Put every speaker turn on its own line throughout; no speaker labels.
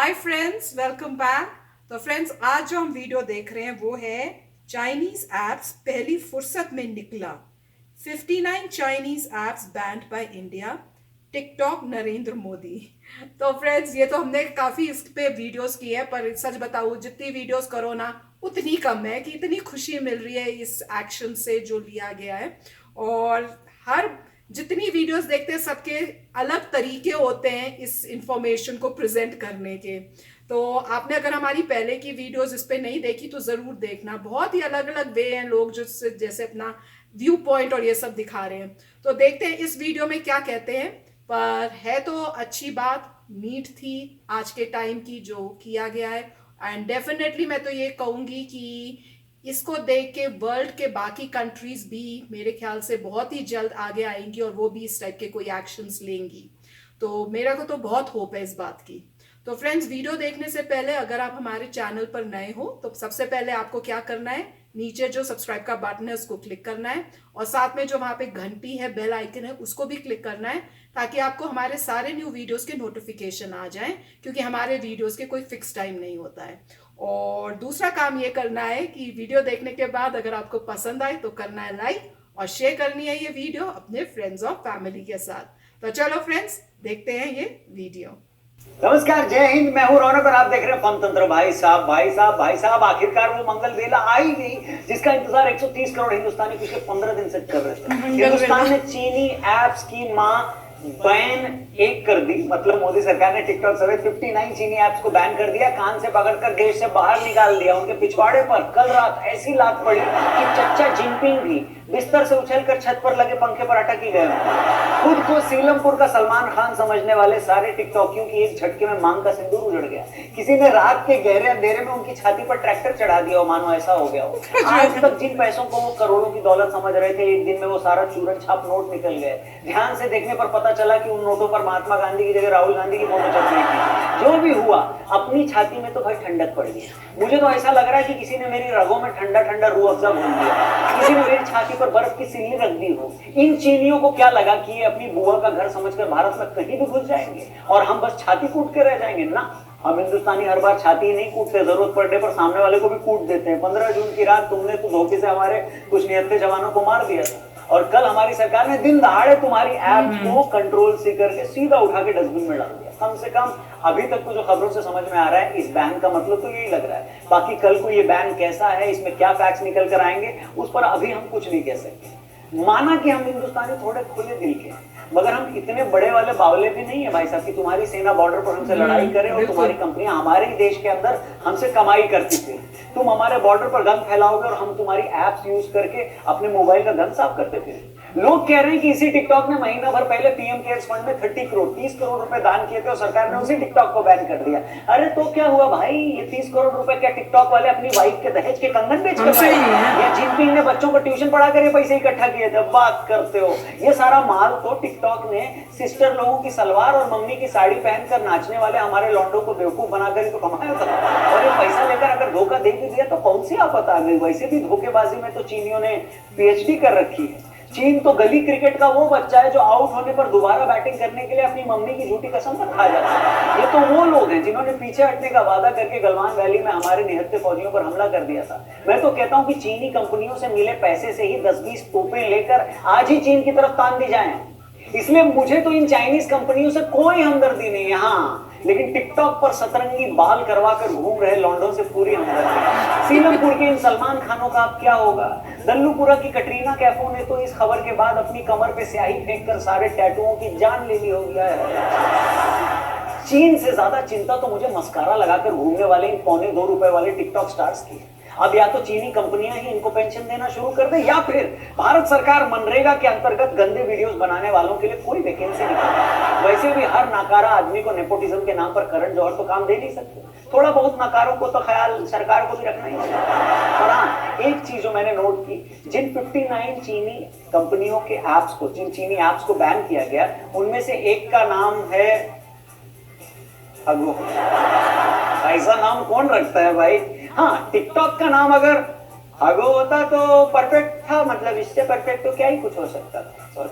Hi friends, welcome back. तो friends, आज जो हम वीडियो देख रहे हैं वो है चाइनीज एप्स पहली फुर्सत में निकला। 59 Chinese apps band by India, TikTok Narendra Modi. तो फ्रेंड्स, ये तो हमने काफी इस पे वीडियोस की है, पर सच बताऊं जितनी वीडियोस करो ना उतनी कम है कि इतनी खुशी मिल रही है इस एक्शन से जो लिया गया है। और हर जितनी वीडियोस देखते हैं सबके अलग तरीके होते हैं इस इंफॉर्मेशन को प्रेजेंट करने के। तो आपने अगर हमारी पहले की वीडियोस इस पे नहीं देखी तो जरूर देखना। बहुत ही अलग अलग वे हैं लोग जो जैसे अपना व्यू पॉइंट और ये सब दिखा रहे हैं। तो देखते हैं इस वीडियो में क्या कहते हैं। पर है तो अच्छी बात, नीट थी आज के टाइम की जो किया गया है। एंड डेफिनेटली मैं तो ये कहूंगी कि इसको देख के वर्ल्ड के बाकी कंट्रीज भी मेरे ख्याल से बहुत ही जल्द आगे आएंगी और वो भी इस टाइप के कोई एक्शंस लेंगी। तो मेरा को तो बहुत होप है इस बात की। तो फ्रेंड्स, वीडियो देखने से पहले अगर आप हमारे चैनल पर नए हो तो सबसे पहले आपको क्या करना है, नीचे जो सब्सक्राइब का बटन है उसको क्लिक करना है और साथ में जो वहां पे घंटी है, बेल आइकन है, उसको भी क्लिक करना है ताकि आपको हमारे सारे न्यू वीडियोस के नोटिफिकेशन आ जाएं, क्योंकि हमारे वीडियोस के कोई फिक्स टाइम नहीं होता है। और दूसरा काम ये करना है कि वीडियो देखने के बाद अगर आपको पसंद आए तो करना है लाइक और शेयर करनी है ये वीडियो अपने फ्रेंड्स और फैमिली के साथ। तो चलो फ्रेंड्स, देखते हैं ये वीडियो।
नमस्कार, जय हिंद। मैं हूं रौनक और आप देख रहे हैं पंतंत्र। भाई साहब भाई साहब भाई साहब, आखिरकार वो मंगल बेला आई नहीं जिसका इंतजार 130 करोड़ हिंदुस्तानी पिछले 15 दिन से कर रहे थे। हिंदुस्तान ने चीनी एप्स की मां बैन एक कर दी, मतलब मोदी सरकार ने टिकटॉक समेत 59 चीनी एप्स को बैन कर दिया, कान से पकड़कर देश से बाहर निकाल दिया। उनके पिछवाड़े पर कल रात ऐसी लात पड़ी कि चच्चा जिनपिंग भी बिस्तर से उछलकर छत पर लगे पंखे पर अटक ही गए। खुद को सीलमपुर का सलमान खान समझने वाले सारे टिकटॉकियों की एक झटके में मांग का सिंदूर उजड़ गया। किसी ने रात के गहरे अंधेरे में उनकी छाती पर ट्रैक्टर चढ़ा दिया हो, मानो ऐसा हो गया हो। आज तक जिन पैसों को वो करोड़ों की दौलत समझ रहे थे, एक दिन में वो सारा चूरन छाप नोट निकल गए। ध्यान से देखने पर पता चला कि उन नोटों पर महात्मा गांधी की जगह राहुल गांधी की फोटो छप गई थी। जो भी हुआ, अपनी छाती में तो भाई ठंडक पड़ गई। मुझे तो ऐसा लग रहा है कि किसी ने मेरी रगों में ठंडा ठंडा रूह अफ़ज़ा भून दिया, किसी ने मेरी छाती पर बर्फ की सिल्ली रख दी हो। इन चीनियों को क्या लगा कि ये अपनी बुआ का घर समझकर भारत में कहीं भी घुस जाएंगे और हम बस छाती कूट के रह जाएंगे? ना, हम हिंदुस्तानी हर बार छाती नहीं कूटते, जरूरत पड़ने पर सामने वाले को भी कूट देते हैं। 15 जून की रात तुमने तो धोखे से हमारे कुछ निहत्थे जवानों को मार दिया था और कल हमारी सरकार ने दिन दहाड़े तुम्हारी ऐप को कंट्रोल से करके सीधा उठा के डस्टबिन में डाल दिया। कम से कम अभी तक तो जो खबरों से समझ में आ रहा है, इस बैन का मतलब तो यही लग रहा है। बाकी कल को ये बैन कैसा है, इसमें क्या फैक्ट्स निकल कर आएंगे, उस पर अभी हम कुछ नहीं कह सकते। माना कि हम हिंदुस्तानी थोड़े खुले दिल के, मगर हम इतने बड़े वाले बावले भी नहीं है भाई साहब कि तुम्हारी सेना बॉर्डर पर हमसे लड़ाई करे और तुम्हारी कंपनियां हमारे ही देश के अंदर हमसे कमाई करती थी। तुम हमारे बॉर्डर पर गन फैलाओगे और हम तुम्हारी एप्स यूज करके अपने मोबाइल का गन साफ करते थे। लोग कह रहे हैं कि इसी टिकटॉक ने महीना भर पहले पीएम केयर्स फंड में 30 करोड़ रुपए दान किए थे और सरकार ने उसी टिकटॉक को बैन कर दिया। अरे तो क्या हुआ भाई, ये 30 करोड़ रुपए क्या टिकटॉक वाले अपनी वाइफ के दहेज के कंगन बेच कर या जिनपिंग ने बच्चों को ट्यूशन पढ़ाकर ये पैसे इकट्ठा किए थे? बात करते हो। ये सारा माल तो टिकटॉक ने सिस्टर लोगों की सलवार और मम्मी की साड़ी पहनकर नाचने वाले हमारे लौंडों को बेवकूफ बनाकर ही तो कमाया था। और ये पैसा लेकर अगर धोखा दे भी दिया तो कौन सी आफत आ गई? वैसे भी धोखेबाजी में तो चीनियों ने पीएचडी कर रखी है। चीन तो गली क्रिकेट का वो बच्चा है जो आउट होने पर दोबारा बैटिंग करने के लिए अपनी मम्मी की झूठी कसम पर खा जाता है। ये तो वो लोग हैं जिन्होंने पीछे हटने का वादा करके गलवान वैली में हमारे निहत्थे फौजियों पर हमला कर दिया था। मैं तो कहता हूं कि चीनी कंपनियों से मिले पैसे से ही 10-20 तोपें लेकर आज ही चीन की तरफ तान दी जाएं। इसलिए मुझे तो इन चाइनीज कंपनियों से कोई हमदर्दी नहीं है। हाँ, लेकिन टिकटॉक पर सतरंगी बाल करवा कर घूम रहे लौंडों से पूरी हमदर्दी। सीलमपुर के इन सलमान खानों का अब क्या होगा? दल्लूपुरा की कटरीना कैफों ने तो इस खबर के बाद अपनी कमर पे स्याही फेंक कर सारे टैटुओं की जान ले ली होगी। चीन से ज्यादा चिंता तो मुझे मस्कारा लगाकर घूमने वाले इन ₹2.25 वाले टिकटॉक स्टार्स की। अब या तो चीनी कंपनियां ही इनको पेंशन देना शुरू कर दे या फिर भारत सरकार मनरेगा के अंतर्गत गंदे वीडियोस बनाने वालों के लिए कोई वैकेंसी निकाले। वैसे भी हर नकारा आदमी को नेपोटिज्म के नाम पर करण जौहर तो काम दे नहीं सकते। थोड़ा बहुत नकारों को तो ख्याल सरकार को भी रखना ही होगा। और हाँ, एक चीज जो मैंने नोट की, जिन 59 चीनी कंपनियों के एप्स को, जिन चीनी एप्स को बैन किया गया, उनमें से एक का नाम है अगो। ऐसा नाम कौन रखता है भाई? हाँ, टिकटॉक का नाम अगर अगो होता तो परफेक्ट था, मतलब इससे परफेक्ट तो क्या ही कुछ हो सकता था।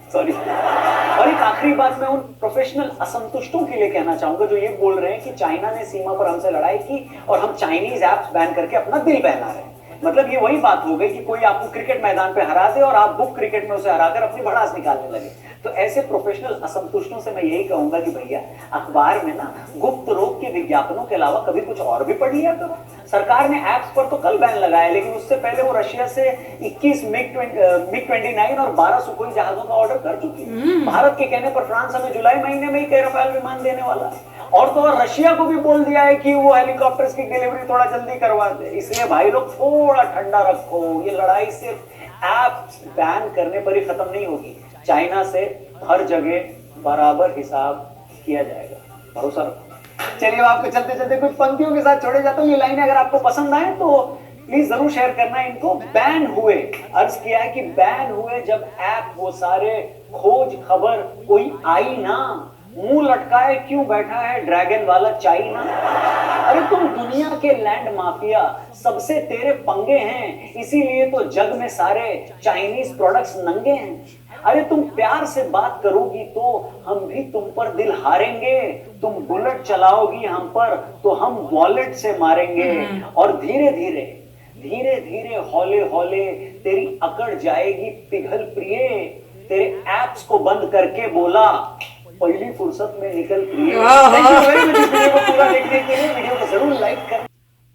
सॉरी। और एक आखिरी बात मैं उन प्रोफेशनल असंतुष्टों के लिए कहना चाहूंगा जो ये बोल रहे हैं कि चाइना ने सीमा पर हमसे लड़ाई की और हम चाइनीज ऐप्स बैन करके अपना दिल बहला रहे हैं। मतलब ये वही बात हो गई कि कोई आपको क्रिकेट मैदान पे हरा दे और आप बुक क्रिकेट में उसे हराकर अपनी भड़ास निकालने लगे। तो ऐसे प्रोफेशनल असंतुष्टों से मैं यही कहूंगा कि भैया अखबार में ना गुप्त रोग के विज्ञापनों के अलावा कभी कुछ और भी पढ़ लिया करो। सरकार ने ऐप्स पर तो कल बैन लगाया, लेकिन उससे पहले वो रशिया से 21 मिग-29 और 12 सुखोई जहाजों का ऑर्डर कर चुकी है। भारत के कहने पर फ्रांस हमें जुलाई महीने में ही कई रफाल विमान देने वाला है। और तो और रशिया को भी बोल दिया है कि वो हेलीकॉप्टर्स की डिलीवरी थोड़ा जल्दी करवा दे। इसलिए भाई लोग थोड़ा ठंडा रखो, ये लड़ाई सिर्फ ऐप्स बैन करने पर ही खत्म नहीं होगी। चाइना से हर जगह बराबर हिसाब किया जाएगा, भरोसा रखो। चलिए आपको चलते चलते कुछ पंक्तियों के साथ छोड़े जाता हूँ। ये लाइनें अगर आपको पसंद आए तो प्लीज जरूर शेयर करना इनको। बैन हुए, अर्ज किया है कि बैन हुए जब ऐप वो सारे खोज खबर कोई आई ना, मुंह लटकाए क्यों बैठा है ड्रैगन वाला चाइना। अरे तुम दुनिया के लैंड माफिया, सबसे तेरे पंगे हैं, इसीलिए तो जग में सारे चाइनीज प्रोडक्ट्स नंगे हैं। अरे तुम प्यार से बात करोगी तो हम भी तुम पर दिल हारेंगे, तुम बुलेट चलाओगी हम पर तो हम वॉलेट से मारेंगे। और धीरे धीरे धीरे धीरे हौले हौले तेरी अकड़ जाएगी पिघल प्रिय, तेरे एप्स को बंद करके बोला पहली फुर्सत में निकल प्रिय। थैंक यू वेरी मच इस वीडियो को पूरा देखने के लिए। वीडियो को जरूर लाइक कर।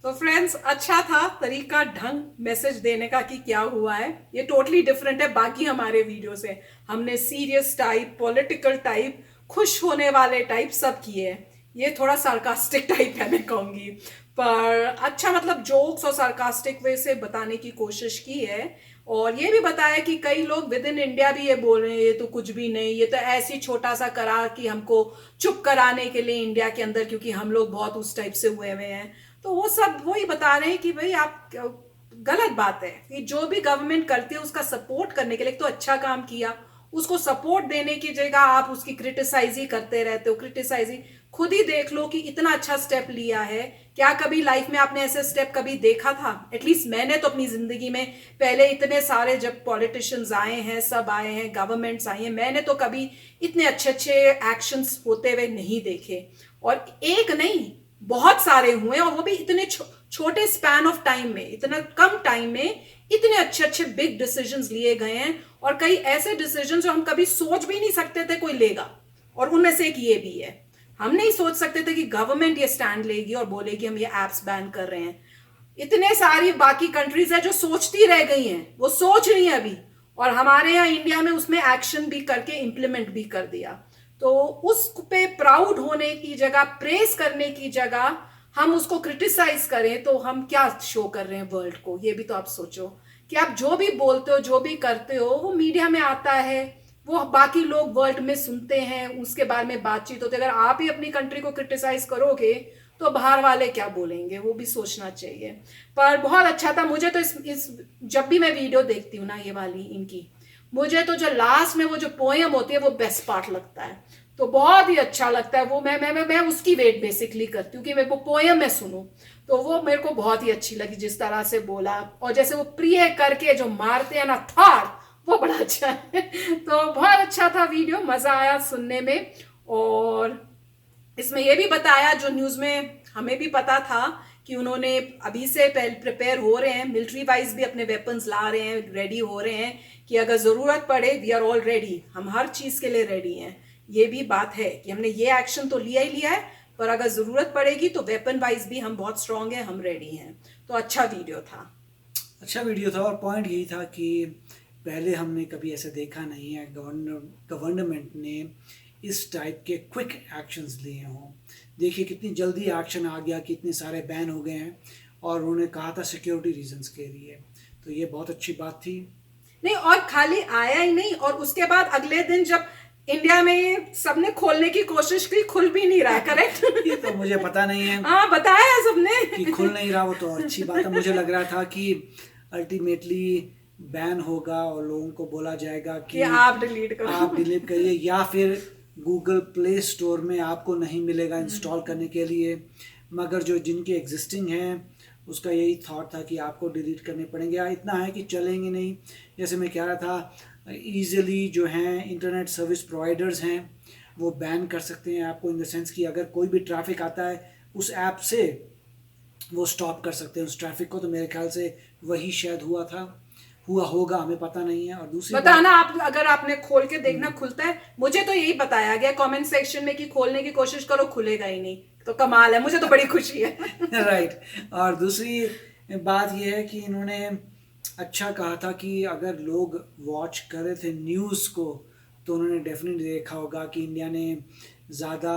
तो फ्रेंड्स, अच्छा था तरीका, ढंग मैसेज देने का कि क्या हुआ है। ये टोटली डिफरेंट है बाकी हमारे वीडियो से। हमने सीरियस टाइप, पॉलिटिकल टाइप, खुश होने वाले टाइप सब किए हैं। ये थोड़ा सार्कास्टिक टाइप है मैं कहूँगी, पर अच्छा मतलब जोक्स और सार्कास्टिक वे से बताने की कोशिश की है। और ये भी बताया कि कई लोग विद इन इंडिया भी ये बोल रहे हैं ये तो कुछ भी नहीं, ये तो ऐसी छोटा सा करा कि हमको चुप कराने के लिए इंडिया के अंदर, क्योंकि हम लोग बहुत उस टाइप से हुए हुए हैं। तो वो सब वही बता रहे हैं कि भाई आप, गलत बात है कि जो भी गवर्नमेंट करती है उसका सपोर्ट करने के लिए, तो अच्छा काम किया, उसको सपोर्ट देने की जगह आप उसकी क्रिटिसाइज ही करते रहते हो। क्रिटिसाइज ही, खुद ही देख लो कि इतना अच्छा स्टेप लिया है। क्या कभी लाइफ में आपने ऐसे स्टेप कभी देखा था? एटलीस्ट मैंने तो अपनी जिंदगी में पहले इतने सारे जब पॉलिटिशियंस आए हैं, सब आए हैं, गवर्नमेंट्स आई हैं, मैंने तो कभी इतने अच्छे अच्छे एक्शंस होते हुए नहीं देखे। और एक नहीं, बहुत सारे हुए, और वो भी इतने छोटे स्पैन ऑफ टाइम में, इतना कम टाइम में इतने अच्छे अच्छे बिग डिसीजंस लिए गए हैं। और कई ऐसे डिसीजन जो हम कभी सोच भी नहीं सकते थे कोई लेगा, और उनमें से एक ये भी है। हम नहीं सोच सकते थे कि गवर्नमेंट ये स्टैंड लेगी और बोलेगी हम ये एप्स बैन कर रहे हैं। इतने सारी बाकी कंट्रीज है जो सोचती रह गई हैं, वो सोच रही हैं अभी, और हमारे यहाँ इंडिया में उसमें एक्शन भी करके इम्प्लीमेंट भी कर दिया। तो उस पे प्राउड होने की जगह, प्रेस करने की जगह हम उसको क्रिटिसाइज करें, तो हम क्या शो कर रहे हैं वर्ल्ड को? ये भी तो आप सोचो कि आप जो भी बोलते हो, जो भी करते हो, वो मीडिया में आता है, वो बाकी लोग वर्ल्ड में सुनते हैं, उसके बारे में बातचीत होती है। अगर आप ही अपनी कंट्री को क्रिटिसाइज करोगे तो बाहर वाले क्या बोलेंगे, वो भी सोचना चाहिए। पर बहुत अच्छा था। मुझे तो इस जब भी मैं वीडियो देखती हूँ ना ये वाली इनकी, मुझे तो जो लास्ट में वो जो पोएम होती है वो बेस्ट पार्ट लगता है। तो बहुत ही अच्छा लगता है वो। मैं उसकी वेट बेसिकली करती हूँ कि मैं वो पोएम में सुनूं। तो वो मेरे को बहुत ही अच्छी लगी जिस तरह से बोला, और जैसे वो प्रिय करके जो मारते हैं ना थार, वो बड़ा अच्छा है। तो बहुत अच्छा था वीडियो, मजा आया सुनने में। और इसमें ये भी बताया जो न्यूज में हमें भी पता था कि उन्होंने अभी से प्रिपेयर हो रहे हैं, मिलिट्री वाइज भी अपने वेपन्स ला रहे हैं, रेडी हो रहे हैं कि अगर जरूरत पड़े वी आर ऑल रेडी, हम हर चीज के लिए रेडी हैं। ये भी बात है कि हमने ये एक्शन तो लिया ही लिया है, पर अगर जरूरत पड़ेगी तो वेपन वाइज भी हम बहुत स्ट्रांग हैं, हम रेडी हैं। तो अच्छा वीडियो था,
अच्छा वीडियो था। और पॉइंट यही था कि पहले हमने कभी ऐसे देखा नहीं है गवर्नमेंट ने इस टाइप के क्विक एक्शंस लिए हों। देखिए कितनी जल्दी एक्शन आ गया, कितने सारे बैन हो गए हैं, और उन्होंने कहा था सिक्योरिटी रीजंस के लिए। तो ये बहुत अच्छी बात थी।
नहीं, और खाली आया ही नहीं, और उसके बाद अगले दिन जब इंडिया में सबने खोलने की कोशिश की, खुल भी नहीं रहा है। करेक्ट?
ये तो मुझे पता नहीं है।
हाँ, बताया सबने
कि खुल नहीं रहा, वो तो अच्छी बात है। मुझे लग रहा था कि अल्टीमेटली बैन होगा और लोगों को बोला जाएगा कि
आप डिलीट करो,
आप डिलीट करिए, या फिर गूगल प्ले स्टोर में आपको नहीं मिलेगा इंस्टॉल करने के लिए। मगर जो जिनके एग्जिस्टिंग हैं उसका यही थॉट था कि आपको डिलीट करने पड़ेंगे। इतना है कि चलेंगे नहीं। जैसे मैं कह रहा था ईजिली जो हैं इंटरनेट सर्विस प्रोवाइडर्स हैं वो बैन कर सकते हैं आपको, इन द सेंस कि अगर कोई भी ट्रैफिक आता है उस ऐप से वो स्टॉप कर सकते हैं उस ट्रैफिक को। तो मेरे ख्याल से वही शायद हुआ होगा, हमें पता नहीं है। और दूसरी
बताना आप, अगर आपने खोल के देखना खुलता है, मुझे तो यही बताया गया कमेंट सेक्शन में कि खोलने की कोशिश करो, खुलेगा ही नहीं। तो कमाल है, मुझे तो बड़ी खुशी है।
राइट। और दूसरी बात यह है कि इन्होंने अच्छा कहा था कि अगर लोग वॉच कर रहे थे न्यूज़ को तो उन्होंने डेफिनेटली देखा होगा कि इंडिया ने ज़्यादा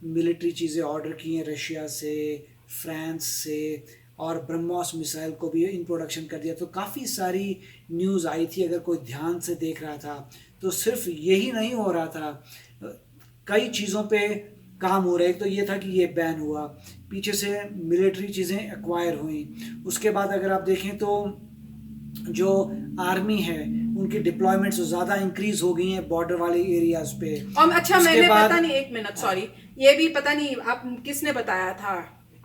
मिलिट्री चीज़ें ऑर्डर की हैं रशिया से, फ्रांस से, और ब्रह्मोस मिसाइल को भी इन प्रोडक्शन कर दिया। तो काफ़ी सारी न्यूज़ आई थी, अगर कोई ध्यान से देख रहा था तो सिर्फ यही नहीं हो रहा था, कई चीज़ों पे काम हो रहा है। तो ये था कि ये बैन हुआ, पीछे से मिलिट्री चीज़ें एक्वायर हुई। उसके बाद अगर आप देखें तो जो आर्मी है उनकी डिप्लॉयमेंट ज़्यादा इंक्रीज हो गई हैं बॉर्डर वाले एरियाज पे।
और अच्छा, मैंने पता नहीं, एक मिनट सॉरी, ये भी पता नहीं आप किसने बताया था,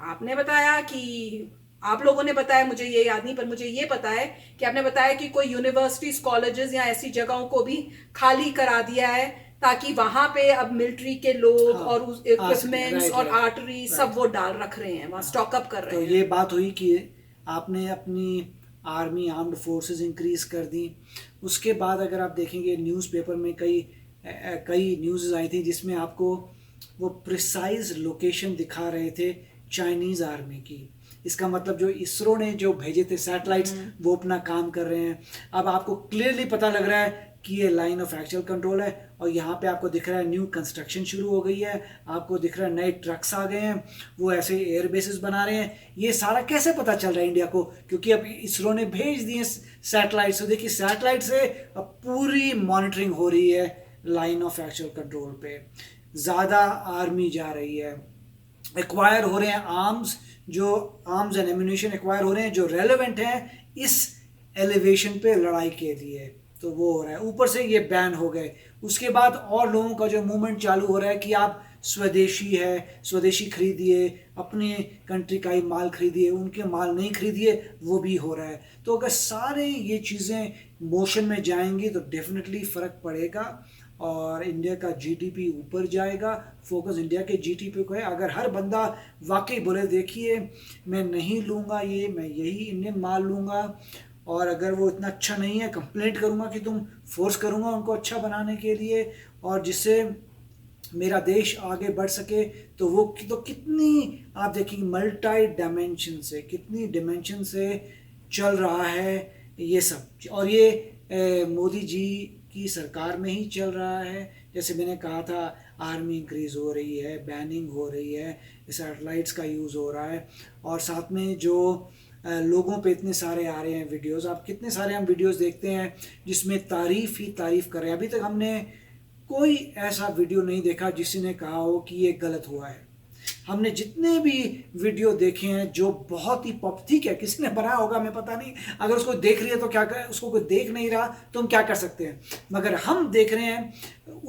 आपने बताया कि आप लोगों ने बताया, मुझे ये याद नहीं, पर मुझे ये पता है कि आपने बताया कि कोई यूनिवर्सिटीज, कॉलेजेस या ऐसी जगहों को भी खाली करा दिया है ताकि वहां पे अब मिलिट्री के लोग और इक्विपमेंट्स और आर्टरी सब वो डाल रख रहे हैं, वहाँ स्टॉकअप कर रहे हैं।
तो ये बात हुई कि आपने अपनी आर्मी, आर्म्ड फोर्सेस इंक्रीज कर दी। उसके बाद अगर आप देखेंगे न्यूज़पेपर में कई न्यूज़ आई थी जिसमें आपको वो प्रिसाइज लोकेशन दिखा रहे थे चाइनीज़ आर्मी की। इसका मतलब जो इसरो ने जो भेजे थे सैटेलाइट्स वो अपना काम कर रहे हैं। अब आपको क्लियरली पता लग रहा है कि ये लाइन ऑफ एक्चुअल कंट्रोल है, और यहाँ पे आपको दिख रहा है न्यू कंस्ट्रक्शन शुरू हो गई है, आपको दिख रहा है नए ट्रक्स आ गए हैं, वो ऐसे एयर बेसिस बना रहे हैं। ये सारा कैसे पता चल रहा है इंडिया को? क्योंकि अब इसरो ने भेज दिए सैटेलाइट। तो देखिए सैटेलाइट से अब पूरी मॉनिटरिंग हो रही है लाइन ऑफ एक्चुअल कंट्रोल पे। ज़्यादा आर्मी जा रही है, एक्वायर हो रहे हैं आर्म्स एंड एम्यूनिशन एक्वायर हो रहे हैं जो रेलेवेंट हैं इस एलिवेशन पे लड़ाई के लिए। तो वो हो रहा है, ऊपर से ये बैन हो गए। उसके बाद और लोगों का जो मूवमेंट चालू हो रहा है कि आप स्वदेशी खरीदिए, अपने कंट्री का ही माल खरीदिए, उनके माल नहीं खरीदिए, वो भी हो रहा है। तो अगर सारे ये चीज़ें मोशन में जाएंगी तो डेफिनेटली फ़र्क पड़ेगा और इंडिया का जीडीपी ऊपर जाएगा। फोकस इंडिया के जीडीपी को है। अगर हर बंदा वाकई बोले देखिए मैं नहीं लूँगा ये, मैं यही इंडियन माल लूँगा, और अगर वो इतना अच्छा नहीं है कंप्लेंट करूँगा कि तुम फोर्स करूँगा उनको अच्छा बनाने के लिए और जिससे मेरा देश आगे बढ़ सके, तो वो तो कितनी आप देखिए मल्टी डायमेंशन से, कितनी डिमेंशन से चल रहा है ये सब। और ये मोदी जी की सरकार में ही चल रहा है। जैसे मैंने कहा था आर्मी इंक्रीज़ हो रही है, बैनिंग हो रही है, सैटेलाइट्स का यूज़ हो रहा है, और साथ में जो लोगों पे इतने सारे आ रहे हैं वीडियोस। आप कितने सारे हम वीडियोस देखते हैं जिसमें तारीफ़ ही तारीफ़ कर रहे हैं। अभी तक हमने कोई ऐसा वीडियो नहीं देखा जिसने कहा हो कि ये गलत हुआ है। हमने जितने भी वीडियो देखे हैं जो बहुत ही ठीक है, किसी ने बनाया होगा हमें पता नहीं, अगर उसको देख रही है तो क्या करें, उसको कोई देख नहीं रहा तो हम क्या कर सकते हैं। मगर हम देख रहे हैं,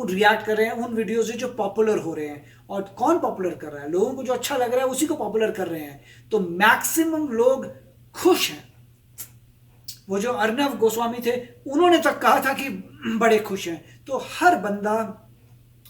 रिएक्ट कर रहे हैं उन वीडियो से जो पॉपुलर हो रहे हैं। और कौन पॉपुलर कर रहा है? लोगों को जो अच्छा लग रहा है उसी को पॉपुलर कर रहे हैं। तो मैक्सिमम लोग खुश हैं। वो जो अर्नब गोस्वामी थे उन्होंने तक कहा था कि बड़े खुश हैं। तो हर बंदा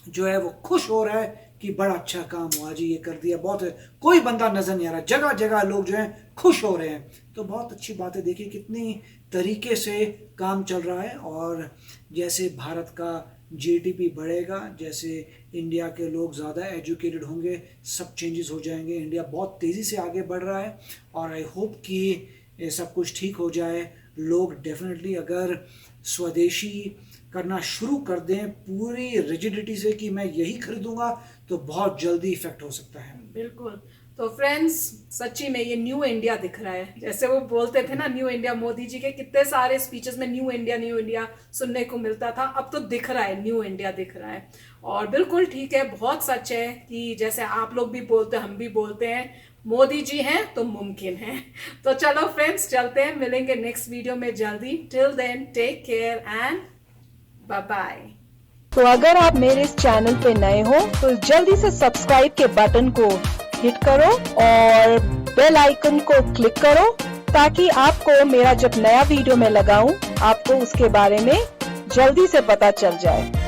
जो है वो खुश हो रहा है कि बड़ा अच्छा काम हुआ जी, ये कर दिया, बहुत है। कोई बंदा नजर नहीं आ रहा, जगह जगह लोग जो हैं खुश हो रहे हैं। तो बहुत अच्छी बात है। देखिए कितनी तरीके से काम चल रहा है। और जैसे भारत का जीडीपी बढ़ेगा, जैसे इंडिया के लोग ज़्यादा एजुकेटेड होंगे, सब चेंजेस हो जाएंगे। इंडिया बहुत तेज़ी से आगे बढ़ रहा है और आई होप कि ये सब कुछ ठीक हो जाए। लोग डेफिनेटली अगर स्वदेशी करना शुरू कर दें पूरी रिजिडिटी से कि मैं यही खरीदूंगा, तो बहुत जल्दी इफेक्ट हो सकता है।
बिल्कुल। तो फ्रेंड्स, सच्ची में ये न्यू इंडिया दिख रहा है। जैसे वो बोलते थे ना न्यू इंडिया, मोदी जी के कितने सारे स्पीचेस में न्यू इंडिया सुनने को मिलता था, अब तो दिख रहा है, न्यू इंडिया दिख रहा है। और बिल्कुल ठीक है, बहुत सच है कि जैसे आप लोग भी बोलते हैं, हम भी बोलते हैं, मोदी जी हैं तो मुमकिन है। तो चलो फ्रेंड्स, चलते हैं, मिलेंगे नेक्स्ट वीडियो में जल्दी। Till then take care and bye bye.
तो अगर आप मेरे इस चैनल पे नए हो तो जल्दी से सब्सक्राइब के बटन को हिट करो और बेल आइकन को क्लिक करो ताकि आपको मेरा जब नया वीडियो मैं लगाऊं आपको उसके बारे में जल्दी से पता चल जाए।